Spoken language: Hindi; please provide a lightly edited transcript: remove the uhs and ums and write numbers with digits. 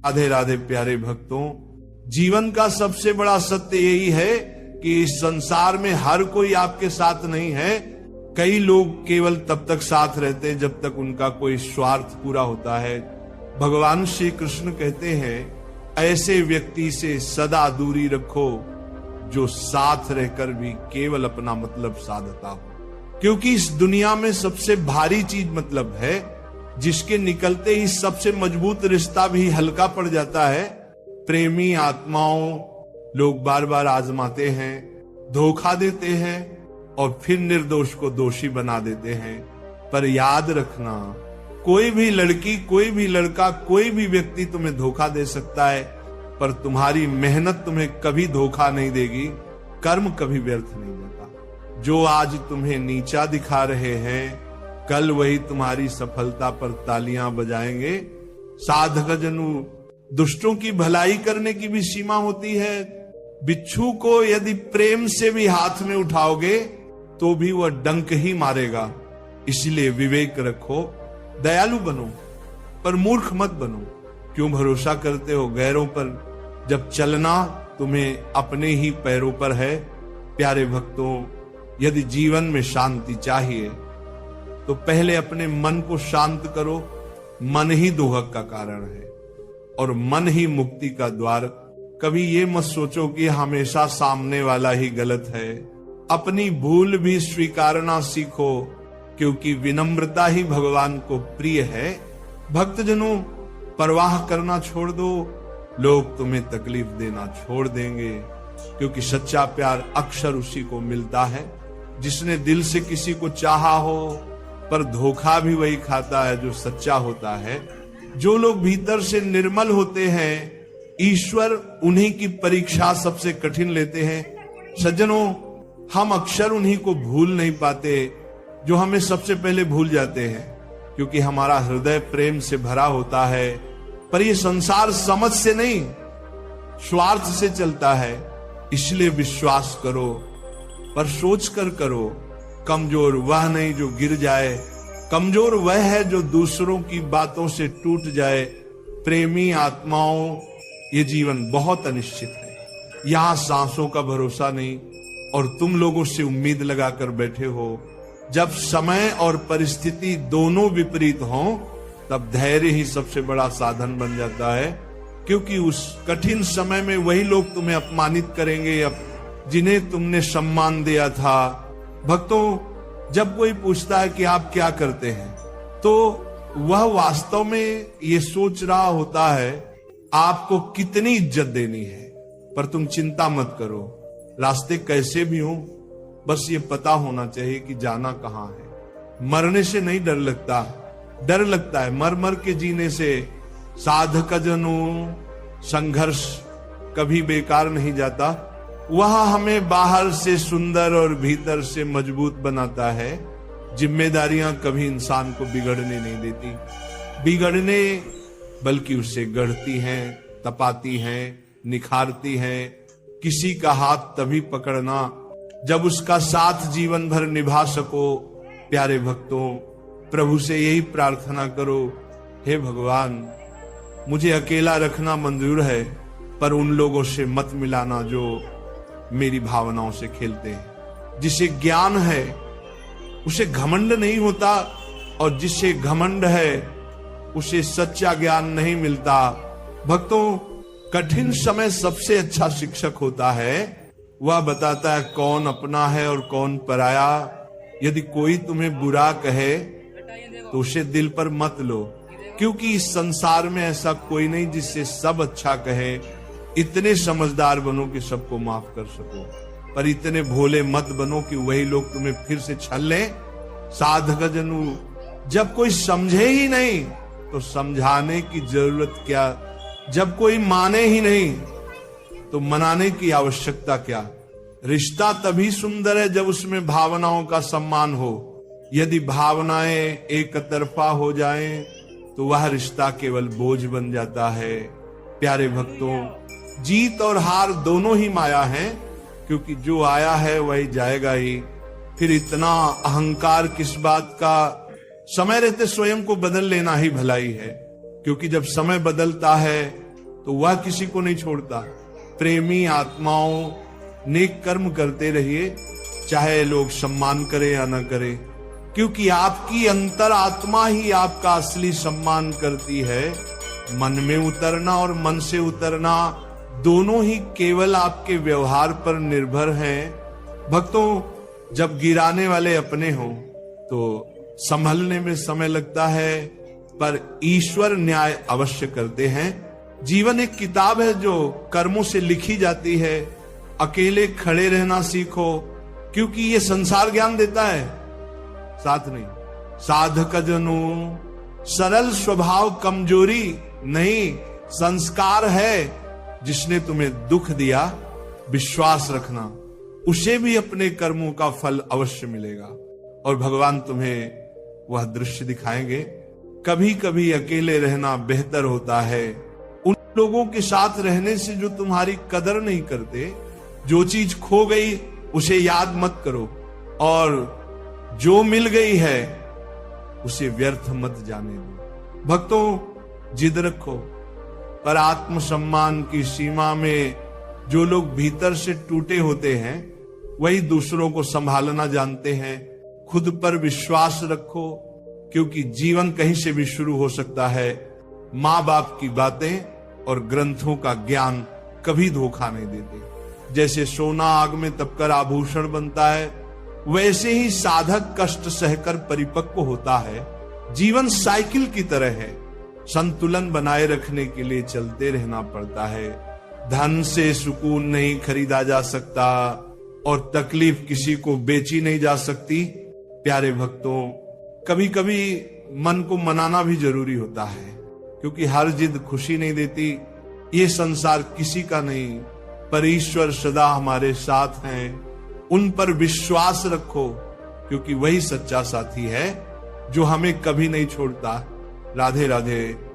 राधे राधे प्यारे भक्तों, जीवन का सबसे बड़ा सत्य यही है कि इस संसार में हर कोई आपके साथ नहीं है। कई लोग केवल तब तक साथ रहते हैं जब तक उनका कोई स्वार्थ पूरा होता है। भगवान श्री कृष्ण कहते हैं, ऐसे व्यक्ति से सदा दूरी रखो जो साथ रहकर भी केवल अपना मतलब साधता हो, क्योंकि इस दुनिया में सबसे भारी चीज मतलब है, जिसके निकलते ही सबसे मजबूत रिश्ता भी हल्का पड़ जाता है। प्रेमी आत्माओं लोग बार बार आजमाते हैं, धोखा देते हैं और फिर निर्दोष को दोषी बना देते हैं। पर याद रखना, कोई भी लड़की, कोई भी लड़का, कोई भी व्यक्ति तुम्हें धोखा दे सकता है, पर तुम्हारी मेहनत तुम्हें कभी धोखा नहीं देगी, कर्म कभी व्यर्थ नहीं जाता। जो आज तुम्हें नीचा दिखा रहे हैं, कल वही तुम्हारी सफलता पर तालियां बजाएंगे। साधक जनु, दुष्टों की भलाई करने की भी सीमा होती है। बिच्छू को यदि प्रेम से भी हाथ में उठाओगे तो भी वह डंक ही मारेगा। इसलिए विवेक रखो, दयालु बनो, पर मूर्ख मत बनो। क्यों भरोसा करते हो गैरों पर, जब चलना तुम्हें अपने ही पैरों पर है। प्यारे भक्तों, यदि जीवन में शांति चाहिए तो पहले अपने मन को शांत करो। मन ही दोहक का कारण है और मन ही मुक्ति का द्वार। कभी ये मत सोचो कि हमेशा सामने वाला ही गलत है। अपनी भूल भी स्वीकारना सीखो, क्योंकि विनम्रता ही भगवान को प्रिय है। भक्तजनों, परवाह करना छोड़ दो, लोग तुम्हें तकलीफ देना छोड़ देंगे, क्योंकि सच्चा प्यार अक्सर उसी को मिलता है जिसने दिल से किसी को चाहा हो। पर धोखा भी वही खाता है जो सच्चा होता है। जो लोग भीतर से निर्मल होते हैं, ईश्वर उन्हीं की परीक्षा सबसे कठिन लेते हैं। सज्जनों, हम अक्सर उन्हीं को भूल नहीं पाते जो हमें सबसे पहले भूल जाते हैं, क्योंकि हमारा हृदय प्रेम से भरा होता है। पर यह संसार समझ से नहीं, स्वार्थ से चलता है। इसलिए विश्वास करो, पर सोच कर करो। कमजोर वह नहीं जो गिर जाए, कमजोर वह है जो दूसरों की बातों से टूट जाए। प्रेमी आत्माओं, ये जीवन बहुत अनिश्चित है। यहां सांसों का भरोसा नहीं और तुम लोगों से उम्मीद लगाकर बैठे हो। जब समय और परिस्थिति दोनों विपरीत हों, तब धैर्य ही सबसे बड़ा साधन बन जाता है, क्योंकि उस कठिन समय में वही लोग तुम्हें अपमानित करेंगे जिन्हें तुमने सम्मान दिया था। भक्तों, जब कोई पूछता है कि आप क्या करते हैं, तो वह वास्तव में ये सोच रहा होता है आपको कितनी इज्जत देनी है। पर तुम चिंता मत करो, रास्ते कैसे भी हों, बस ये पता होना चाहिए कि जाना कहां है। मरने से नहीं डर लगता, डर लगता है मर मर के जीने से। साधक जनों, संघर्ष कभी बेकार नहीं जाता। वह हमें बाहर से सुंदर और भीतर से मजबूत बनाता है। जिम्मेदारियां कभी इंसान को बिगड़ने नहीं देती, बिगड़ने बल्कि उसे गढ़ती हैं, तपाती हैं, निखारती हैं। किसी का हाथ तभी पकड़ना जब उसका साथ जीवन भर निभा सको। प्यारे भक्तों, प्रभु से यही प्रार्थना करो, हे भगवान, मुझे अकेला रखना मंजूर है, पर उन लोगों से मत मिलाना जो मेरी भावनाओं से खेलते हैं। जिसे ज्ञान है उसे घमंड नहीं होता, और जिसे घमंड है उसे सच्चा ज्ञान नहीं मिलता। भक्तों, कठिन समय सबसे अच्छा शिक्षक होता है। वह बताता है कौन अपना है और कौन पराया। यदि कोई तुम्हें बुरा कहे तो उसे दिल पर मत लो, क्योंकि इस संसार में ऐसा कोई नहीं जिससे सब अच्छा कहे। इतने समझदार बनो कि सबको माफ कर सको, पर इतने भोले मत बनो कि वही लोग तुम्हें फिर से छल लें। साधक जनु, जब कोई समझे ही नहीं तो समझाने की जरूरत क्या। जब कोई माने ही नहीं तो मनाने की आवश्यकता क्या। रिश्ता तभी सुंदर है जब उसमें भावनाओं का सम्मान हो। यदि भावनाएं एक तरफा हो जाएं तो वह रिश्ता केवल बोझ बन जाता है। प्यारे भक्तों, जीत और हार दोनों ही माया हैं, क्योंकि जो आया है वही जाएगा ही। फिर इतना अहंकार किस बात का। समय रहते स्वयं को बदल लेना ही भलाई है, क्योंकि जब समय बदलता है तो वह किसी को नहीं छोड़ता। प्रेमी आत्माओं नेक कर्म करते रहिए, चाहे लोग सम्मान करें या न करें, क्योंकि आपकी अंतर आत्मा ही आपका असली सम्मान करती है। मन में उतरना और मन से उतरना दोनों ही केवल आपके व्यवहार पर निर्भर हैं। भक्तों, जब गिराने वाले अपने हों तो संभलने में समय लगता है, पर ईश्वर न्याय अवश्य करते हैं। जीवन एक किताब है जो कर्मों से लिखी जाती है। अकेले खड़े रहना सीखो, क्योंकि ये संसार ज्ञान देता है, साथ नहीं। साधक जनों, सरल स्वभाव कमजोरी नहीं, संस्कार है। जिसने तुम्हें दुख दिया, विश्वास रखना, उसे भी अपने कर्मों का फल अवश्य मिलेगा और भगवान तुम्हें वह दृश्य दिखाएंगे। कभी कभी अकेले रहना बेहतर होता है। उन लोगों के साथ रहने से जो तुम्हारी कदर नहीं करते। जो चीज खो गई उसे याद मत करो, और जो मिल गई है उसे व्यर्थ मत जाने दो। भक्तों, जिद रखो, पर आत्मसम्मान की सीमा में जो लोग भीतर से टूटे होते हैं वही दूसरों को संभालना जानते हैं। खुद पर विश्वास रखो, क्योंकि जीवन कहीं से भी शुरू हो सकता है। माँ बाप की बातें और ग्रंथों का ज्ञान कभी धोखा नहीं देते। जैसे सोना आग में तपकर आभूषण बनता है, वैसे ही साधक कष्ट सहकर परिपक्व होता है। जीवन साइकिल की तरह है, संतुलन बनाए रखने के लिए चलते रहना पड़ता है। धन से सुकून नहीं खरीदा जा सकता और तकलीफ किसी को बेची नहीं जा सकती। प्यारे भक्तों, कभी कभी मन को मनाना भी जरूरी होता है, क्योंकि हर जिद खुशी नहीं देती। ये संसार किसी का नहीं, पर ईश्वर सदा हमारे साथ हैं। उन पर विश्वास रखो, क्योंकि वही सच्चा साथी है जो हमें कभी नहीं छोड़ता। राधे राधे।